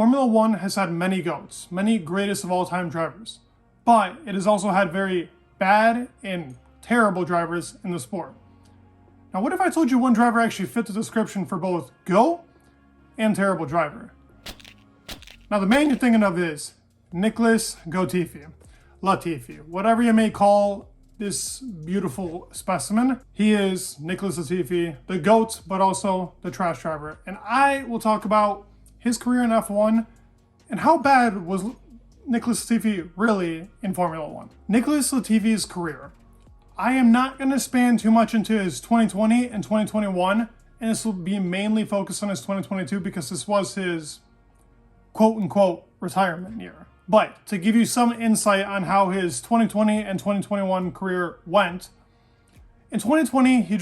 Formula One has had many GOATs, many greatest of all time drivers, but it has also had very bad and terrible drivers in the sport. Now, what if I told you one driver actually fit the description for both GOAT and terrible driver? Now, the man you're thinking of is Nicholas Latifi, whatever you may call this beautiful specimen. He is Nicholas Latifi, the GOAT, but also the trash driver. And I will talk about his career in F1 and how bad was Nicholas Latifi really in Formula One. Nicholas Latifi's career. I am not going to span too much into his 2020 and 2021, and this will be mainly focused on his 2022 because this was his quote-unquote retirement year. But to give you some insight on how his 2020 and 2021 career went, in 2020 he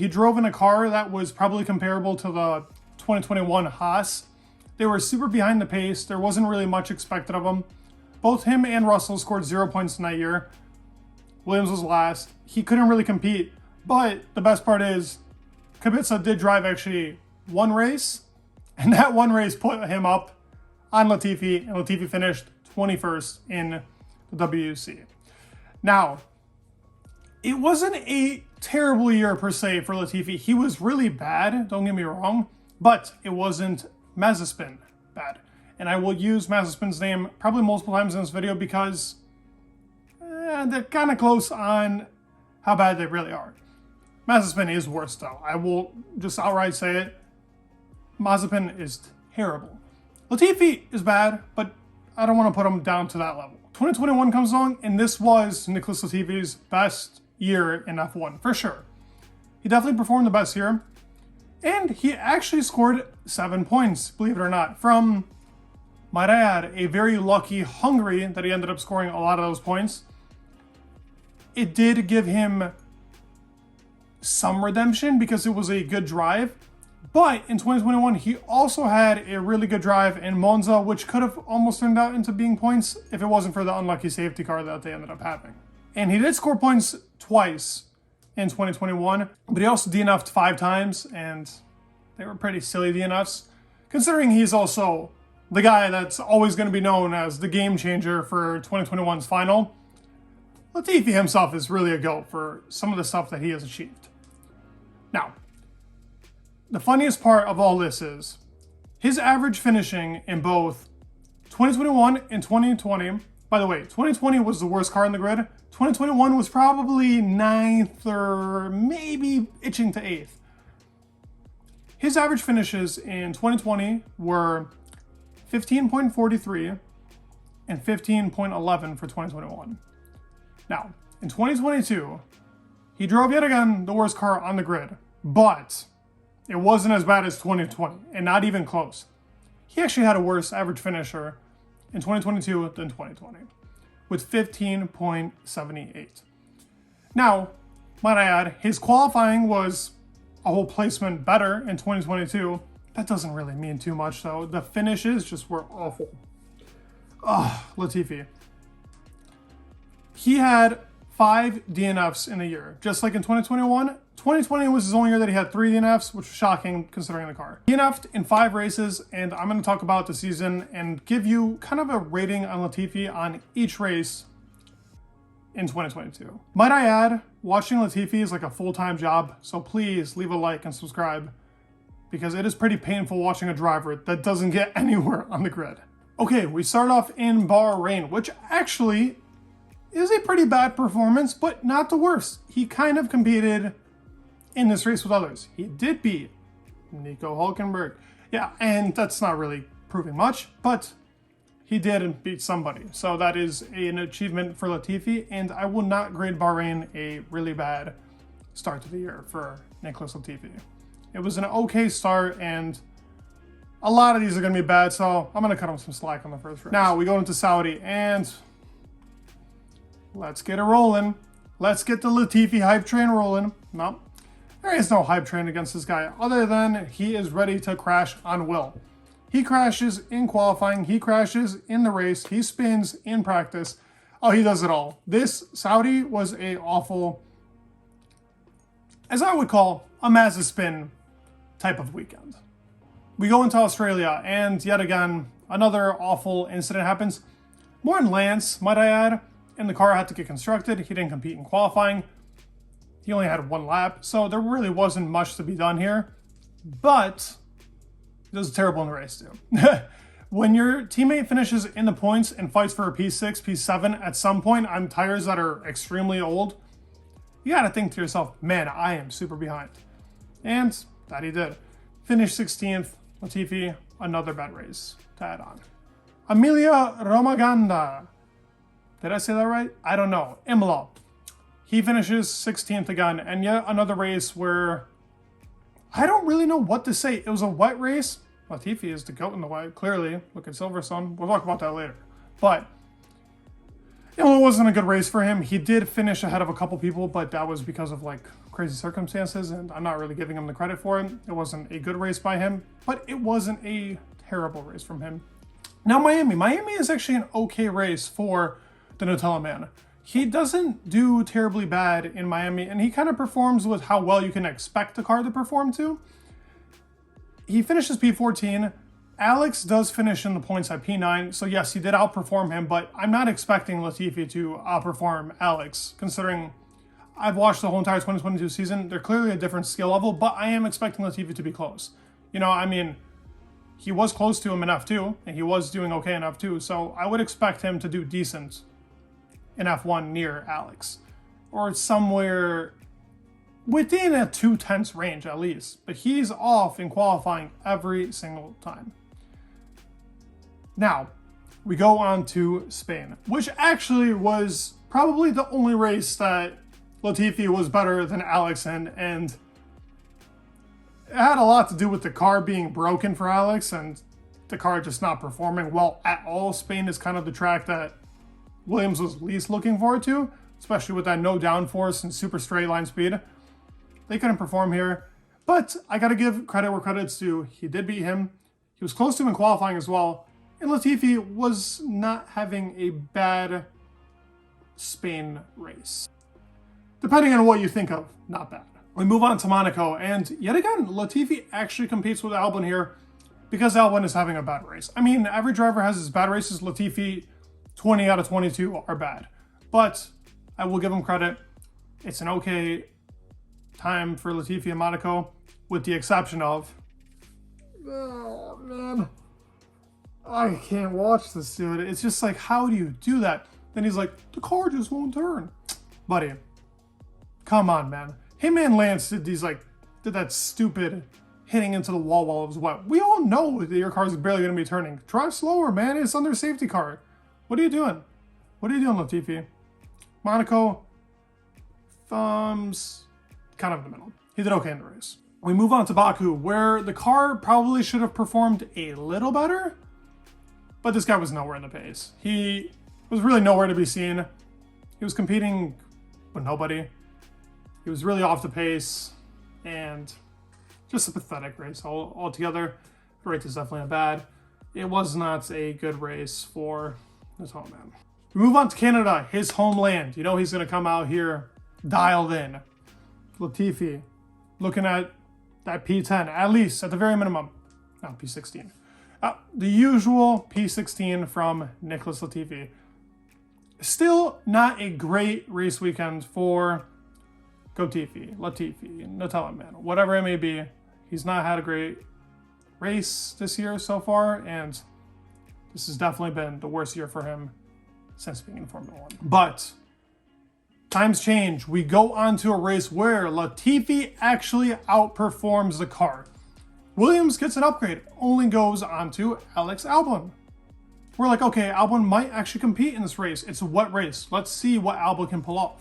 drove in a car that was probably comparable to the 2021 Haas. They were super behind the pace. There wasn't really much expected of them. Both him and Russell scored 0 points in that year. Williams was last. He couldn't really compete. But the best part is, Kubica did drive actually one race, and that one race put him up on Latifi, and Latifi finished 21st in the WEC. Now, it wasn't a terrible year per se for Latifi. He was really bad, don't get me wrong, but it wasn't Mazepin bad. And I will use Mazepin's name probably multiple times in this video because they're kind of close on how bad they really are. Mazepin is worse though. I will just outright say it. Mazepin is terrible. Latifi is bad, but I don't want to put him down to that level. 2021 comes along, and this was Nicholas Latifi's best year in F1, for sure. He definitely performed the best here, and he actually scored 7 points, believe it or not, from, might I add, a very lucky Hungary that he ended up scoring a lot of those points. It did give him some redemption because it was a good drive, but in 2021, he also had a really good drive in Monza, which could have almost turned out into being points if it wasn't for the unlucky safety car that they ended up having. And he did score points twice in 2021, but he also DNF'd 5 times, and they were pretty silly DNFs, considering he's also the guy that's always going to be known as the game changer for 2021's final. Latifi himself is really a GOAT for some of the stuff that he has achieved. Now, the funniest part of all this is his average finishing in both 2021 and 2020. By the way, 2020 was the worst car in the grid. 2021 was probably 9th or maybe itching to 8th. His average finishes in 2020 were 15.43 and 15.11 for 2021. Now, in 2022, he drove yet again the worst car on the grid, but it wasn't as bad as 2020, and not even close. He actually had a worse average finisher in 2022 than 2020, with 15.78. Now, might I add, his qualifying was a whole placement better in 2022. That doesn't really mean too much, though. The finishes just were awful. Latifi. He had 5 DNFs in a year, just like in 2021. 2020 was his only year that he had 3 DNFs, which was shocking considering the car. DNF'd in 5 races, and I'm going to talk about the season and give you kind of a rating on Latifi on each race in 2022. Might I add, watching Latifi is like a full-time job, so please leave a like and subscribe because it is pretty painful watching a driver that doesn't get anywhere on the grid. Okay, we start off in Bahrain, which actually is a pretty bad performance, but not the worst. He kind of competed in this race with others. He did beat Nico Hülkenberg. Yeah, and that's not really proving much, but he did beat somebody. So that is an achievement for Latifi, and I will not grade Bahrain a really bad start to the year for Nicholas Latifi. It was an okay start, and a lot of these are going to be bad, so I'm going to cut him some slack on the first race. Now we go into Saudi, and let's get it rolling. Let's get the Latifi hype train rolling. No, there is no hype train against this guy other than he is ready to crash on will. He crashes in qualifying. He crashes in the race. He spins in practice. Oh, he does it all. This Saudi was a awful, as I would call, a Mazepin type of weekend. We go into Australia, and yet again, another awful incident happens. More in Lance, might I add, and the car had to get constructed. He didn't compete in qualifying. He only had one lap, so there really wasn't much to be done here. But it was terrible in the race too. When your teammate finishes in the points and fights for a P6, P7 at some point on tires that are extremely old, you gotta think to yourself, man, I am super behind. And that he did. Finished 16th. Latifi, another bad race to add on. Emilia Romaganda. Did I say that right? I don't know. Imola. He finishes 16th again, and yet another race where I don't really know what to say. It was a wet race. Latifi is the goat in the wet, clearly. Look at Silverstone. We'll talk about that later. But it wasn't a good race for him. He did finish ahead of a couple people, but that was because of like crazy circumstances, and I'm not really giving him the credit for it. It wasn't a good race by him, but it wasn't a terrible race from him. Now Miami. Miami is actually an okay race for the Nutella Man. He doesn't do terribly bad in Miami, and he kind of performs with how well you can expect a car to perform to. He finishes P14. Alex does finish in the points at P9, so yes, he did outperform him, but I'm not expecting Latifi to outperform Alex, considering I've watched the whole entire 2022 season. They're clearly a different skill level, but I am expecting Latifi to be close. You know, I mean, he was close to him in F2, and he was doing okay in F2, so I would expect him to do decent in F1 near Alex, or somewhere within a 2/10 range at least, but he's off in qualifying every single time. Now, we go on to Spain, which actually was probably the only race that Latifi was better than Alex in, and it had a lot to do with the car being broken for Alex and the car just not performing well at all. Spain is kind of the track that Williams was least looking forward to, especially with that no downforce and super straight line speed. They couldn't perform here, but I gotta give credit where credit's due. He did beat him. He was close to him in qualifying as well, and Latifi was not having a bad Spain race. Depending on what you think of, not bad. We move on to Monaco, and yet again, Latifi actually competes with Albon here because Albon is having a bad race. I mean, every driver has his bad races. Latifi, 20 out of 22 are bad, but I will give him credit. It's an okay time for Latifi in Monaco, with the exception of, oh man, I can't watch this dude. It's just like, how do you do that? Then he's like, the car just won't turn. Buddy, come on, man. Him and Lance did that stupid hitting into the wall while it was wet. We all know that your car's barely going to be turning. Drive slower, man. It's under safety car. What are you doing? What are you doing, Latifi? Monaco, thumbs, kind of in the middle. He did okay in the race. We move on to Baku, where the car probably should have performed a little better, but this guy was nowhere in the pace. He was really nowhere to be seen. He was competing with nobody. He was really off the pace, and just a pathetic race altogether. The race is definitely bad. It was not a good race for this home man. We move on to Canada, his homeland. You know he's going to come out here dialed in. Latifi, looking at that P10, at least, at the very minimum. No, P16. The usual P16 from Nicholas Latifi. Still not a great race weekend for Latifi, Nutella Man, whatever it may be. He's not had a great race this year so far, and this has definitely been the worst year for him since being in Formula 1. But times change. We go on to a race where Latifi actually outperforms the car. Williams gets an upgrade, only goes on to Alex Albon. We're like, okay, Albon might actually compete in this race. It's a wet race. Let's see what Albon can pull off.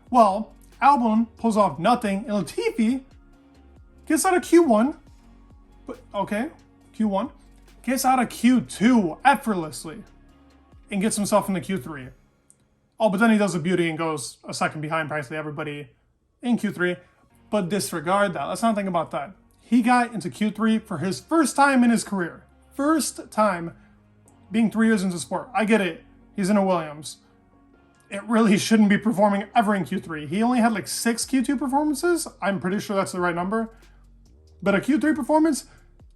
Well, Albon pulls off nothing, and Latifi gets out of Q1. But okay, Q1. Gets out of Q2 effortlessly and gets himself into Q3. Oh, but then he does a beauty and goes a second behind practically everybody in Q3. But disregard that. Let's not think about that. He got into Q3 for his first time in his career. First time being 3 years into sport. I get it. He's in a Williams. It really shouldn't be performing ever in Q3. He only had like 6 Q2 performances. I'm pretty sure that's the right number. But a Q3 performance,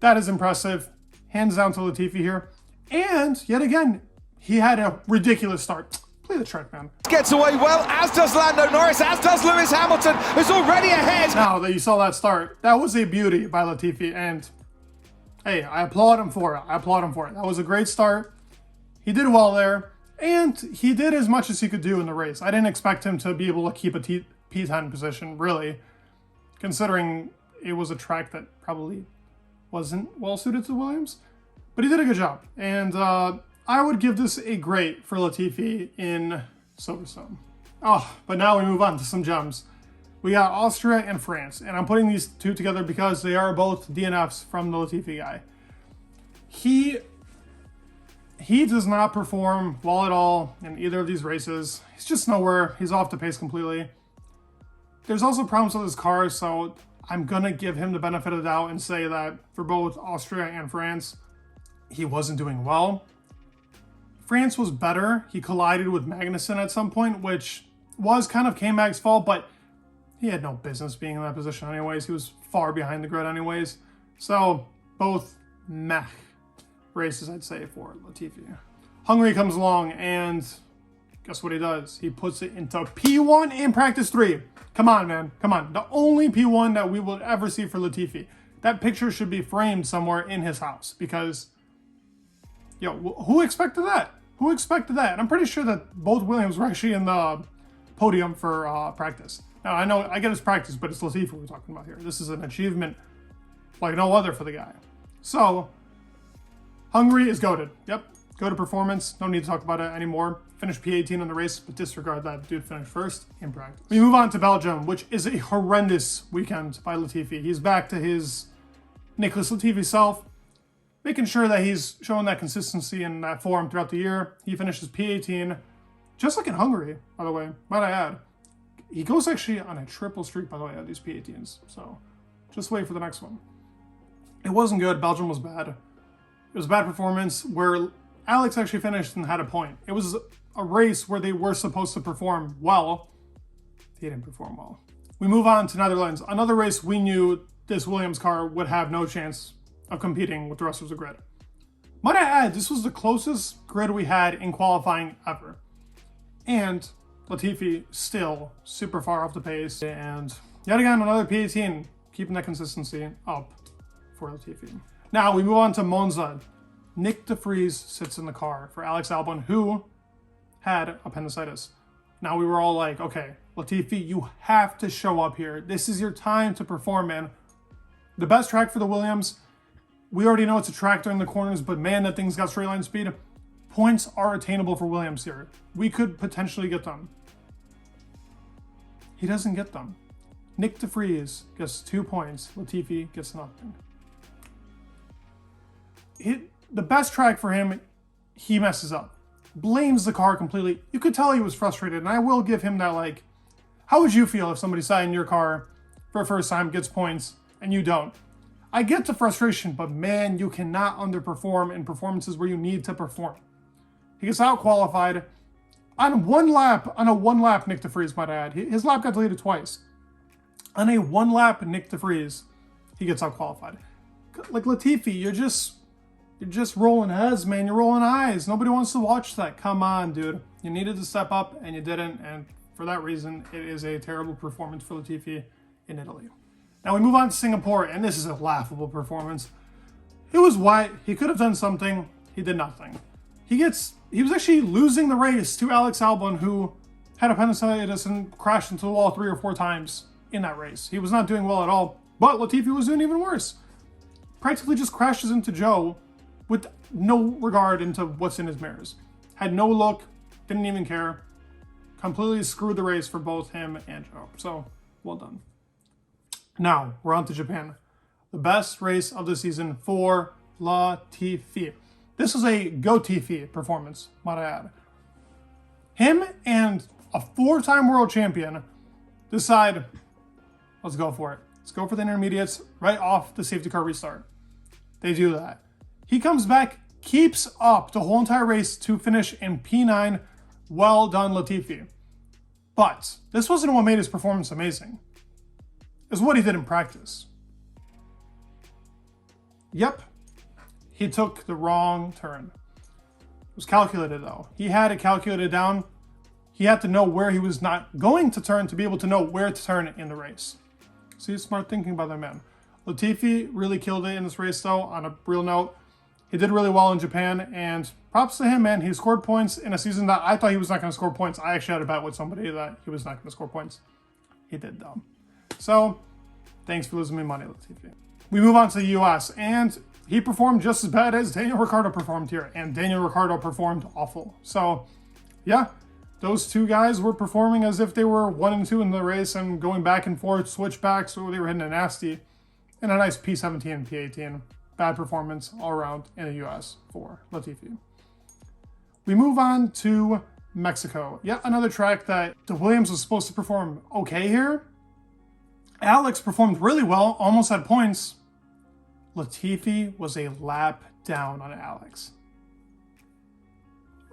that is impressive. hands down to Latifi here. And yet again, he had a ridiculous start. Play the track, man. Gets away well, as does Lando Norris, as does Lewis Hamilton, who's already ahead. Now that you saw that start, that was a beauty by Latifi, and hey, I applaud him for it. That was a great start. He did well there, and he did as much as he could do in the race. I didn't expect him to be able to keep a P10 position, really, considering it was a track that probably wasn't well suited to Williams. But he did a good job, and I would give this a great for Latifi in Silverstone. Oh, but now we move on to some gems. We got Austria and France, and I'm putting these two together because they are both DNFs from the Latifi guy. He does not perform well at all in either of these races. He's just nowhere. He's off the pace completely. There's also problems with his car, so I'm going to give him the benefit of the doubt and say that for both Austria and France, he wasn't doing well. France was better. He collided with Magnussen at some point, which was kind of K-Mag's fault, but he had no business being in that position anyways. He was far behind the grid anyways. So both meh races, I'd say, for Latifi. Hungary comes along, and guess what he does? He puts it into P1 in practice 3. Come on, man. Come on. The only P1 that we will ever see for Latifi. That picture should be framed somewhere in his house because, yo, who expected that? Who expected that? And I'm pretty sure that both Williams were actually in the podium for practice. Now, I know I get his practice, but it's Latifi we're talking about here. This is an achievement like no other for the guy. So, Hungary is goated. Yep, goated performance. No need to talk about it anymore. Finished P18 in the race, but disregard that dude finished first in practice. We move on to Belgium, which is a horrendous weekend by Latifi. He's back to his Nicholas Latifi self, making sure that he's showing that consistency and that form throughout the year. He finishes P18, just like in Hungary, by the way, might I add. He goes actually on a triple streak, by the way, at these P18s. So just wait for the next one. It wasn't good. Belgium was bad. It was a bad performance where Alex actually finished and had a point. It was a race where they were supposed to perform well. They didn't perform well. We move on to Netherlands. Another race we knew this Williams car would have no chance of competing with the rest of the grid. Might I add, this was the closest grid we had in qualifying ever. And Latifi still super far off the pace. And yet again, another P18, keeping that consistency up for Latifi. Now we move on to Monza. Nick de Vries sits in the car for Alex Albon, who had appendicitis. Now we were all like, okay, Latifi, you have to show up here. This is your time to perform, man. The best track for the Williams. We already know it's a track during the corners, but man, that thing's got straight line speed. Points are attainable for Williams here. We could potentially get them. He doesn't get them. Nick de Vries gets 2 points. Latifi gets nothing. The best track for him, he messes up. Blames the car completely. You could tell he was frustrated, and I will give him that, like, how would you feel if somebody sat in your car for the first time, gets points, and you don't? I get the frustration, but man, you cannot underperform in performances where you need to perform. He gets out-qualified on a one-lap Nick de Vries, might I add. His lap got deleted twice. On a one-lap Nick de Vries, he gets out-qualified. Like, Latifi, you're just rolling heads, man. You're rolling eyes. Nobody wants to watch that. Come on, dude. You needed to step up, and you didn't, and for that reason, it is a terrible performance for Latifi in Italy. Now we move on to Singapore, and this is a laughable performance. It was white. He could have done something. He did nothing. He was actually losing the race to Alex Albon, who had appendicitis and crashed into the wall 3 or 4 times in that race. He was not doing well at all, but Latifi was doing even worse. Practically just crashes into Joe with no regard into what's in his mirrors. Had no look, didn't even care. Completely screwed the race for both him and Joe. So, well done. Now, we're on to Japan. The best race of the season for Latifi. This was a go-Tifi performance, might I add. Him and a 4-time world champion decide, let's go for it. Let's go for the intermediates right off the safety car restart. They do that. He comes back, keeps up the whole entire race to finish in P9. Well done, Latifi. But this wasn't what made his performance amazing. It's what he did in practice. Yep. he took the wrong turn. It was calculated though. He had it calculated down. He had to know where he was not going to turn to be able to know where to turn in the race. See, smart thinking by that man. Latifi really killed it in this race though, on a real note. He did really well in Japan, and props to him, man. He scored points in a season that I thought he was not going to score points. I actually had a bet with somebody that he was not going to score points. He did though. So, thanks for losing me money, Latifi. We move on to the US, and he performed just as bad as Daniel Ricciardo performed here, and Daniel Ricciardo performed awful. So, yeah, those two guys were performing as if they were 1 and 2 in the race and going back and forth, switchbacks, so they were hitting a nasty, and a nice P17 and P18. Bad performance all around in the US for Latifi. We move on to Mexico. Yet another track that the Williams was supposed to perform okay here. Alex performed really well, almost had points. Latifi was a lap down on Alex.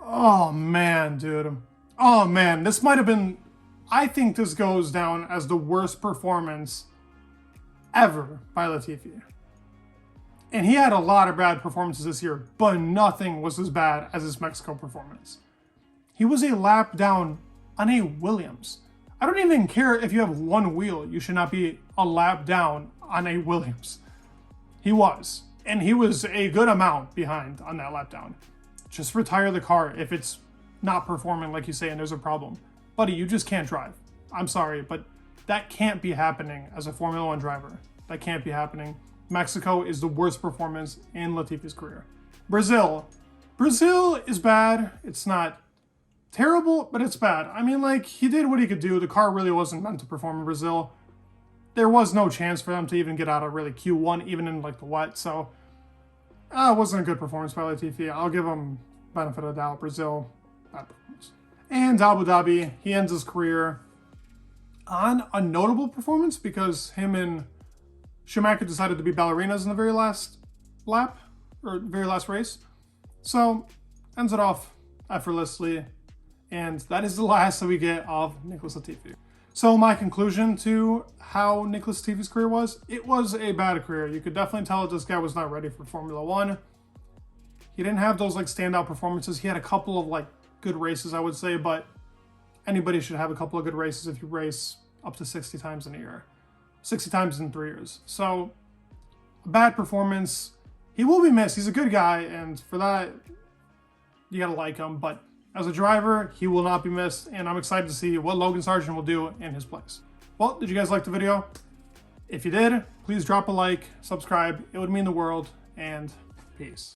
Oh man, dude. Oh man, this might have been, I think this goes down as the worst performance ever by Latifi. And he had a lot of bad performances this year, but nothing was as bad as his Mexico performance. He was a lap down on a Williams. I don't even care if you have one wheel, you should not be a lap down on a Williams. He was, and he was a good amount behind on that lap down. Just retire the car if it's not performing like you say and there's a problem. Buddy, you just can't drive. I'm sorry, but that can't be happening as a Formula One driver. That can't be happening. Mexico is the worst performance in Latifi's career. Brazil is bad. It's not terrible, but it's bad. I mean, like, he did what he could do. The car really wasn't meant to perform in Brazil. There was no chance for them to even get out of really Q1, even in like the wet. So it wasn't a good performance by Latifi. I'll give him benefit of the doubt. Brazil, bad performance. And Abu Dhabi, he ends his career on a notable performance because him and Schumacher decided to be ballerinas in the very last lap, or very last race. So, ends it off effortlessly. And that is the last that we get of Nicholas Latifi. So my conclusion to how Nicholas Latifi's career was, it was a bad career. You could definitely tell that this guy was not ready for Formula One. He didn't have those like standout performances. He had a couple of like good races, I would say, but anybody should have a couple of good races if you race up to 60 times in a year. 60 times in 3 years. So, a bad performance. He will be missed. He's a good guy, and for that, you gotta like him. But as a driver, he will not be missed, and I'm excited to see what Logan Sargent will do in his place. Well, did you guys like the video? If you did, please drop a like, subscribe. It would mean the world, and peace.